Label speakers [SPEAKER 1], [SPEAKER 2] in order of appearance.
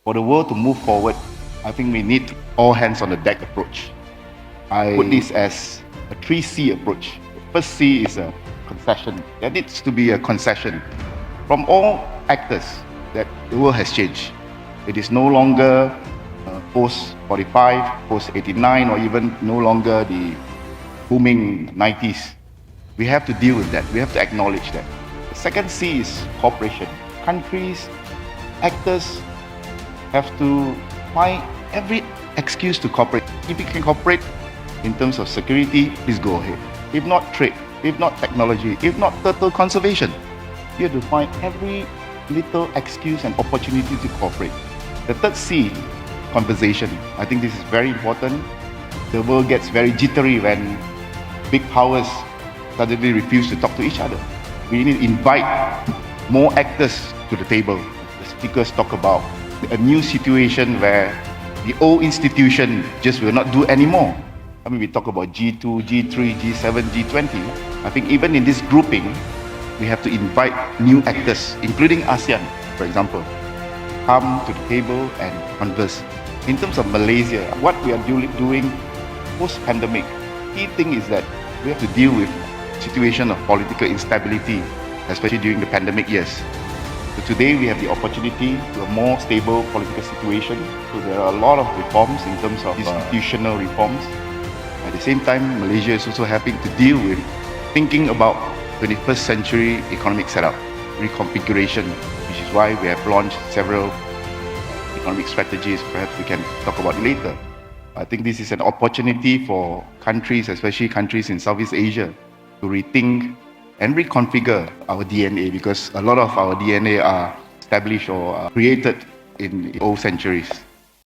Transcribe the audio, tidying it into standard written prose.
[SPEAKER 1] For the world to move forward, I think we need all hands on the deck approach. I put this as a 3C approach. The first C is a concession. There needs to be a concession from all actors that the world has changed. It is no longer post 45, post 89, or even no longer the booming 90s. We have to deal with that. We have to acknowledge that. The second C is cooperation. Countries, actors have to find every excuse to cooperate. If you can cooperate in terms of security, please go ahead. If not trade, if not technology, if not turtle conservation, you have to find every little excuse and opportunity to cooperate. The third C, conversation. I think this is very important. The world gets very jittery when big powers suddenly refuse to talk to each other. We need to invite more actors to the table. The speakers talk about a new situation where the old institution just will not do anymore. I mean, we talk about G2, G3, G7, G20. I think even in this grouping, we have to invite new actors, including ASEAN, for example, come to the table and converse. In terms of Malaysia, what we are doing post-pandemic, key thing is that we have to deal with situation of political instability, especially during the pandemic years. So today we have the opportunity to a more stable political situation. So there are a lot of reforms in terms of institutional reforms. At the same time, Malaysia is also having to deal with thinking about 21st century economic setup, reconfiguration, which is why we have launched several economic strategies. Perhaps we can talk about later. I think this is an opportunity for countries, especially countries in Southeast Asia, to rethink and reconfigure our DNA, because a lot of our DNA are established or created in old centuries.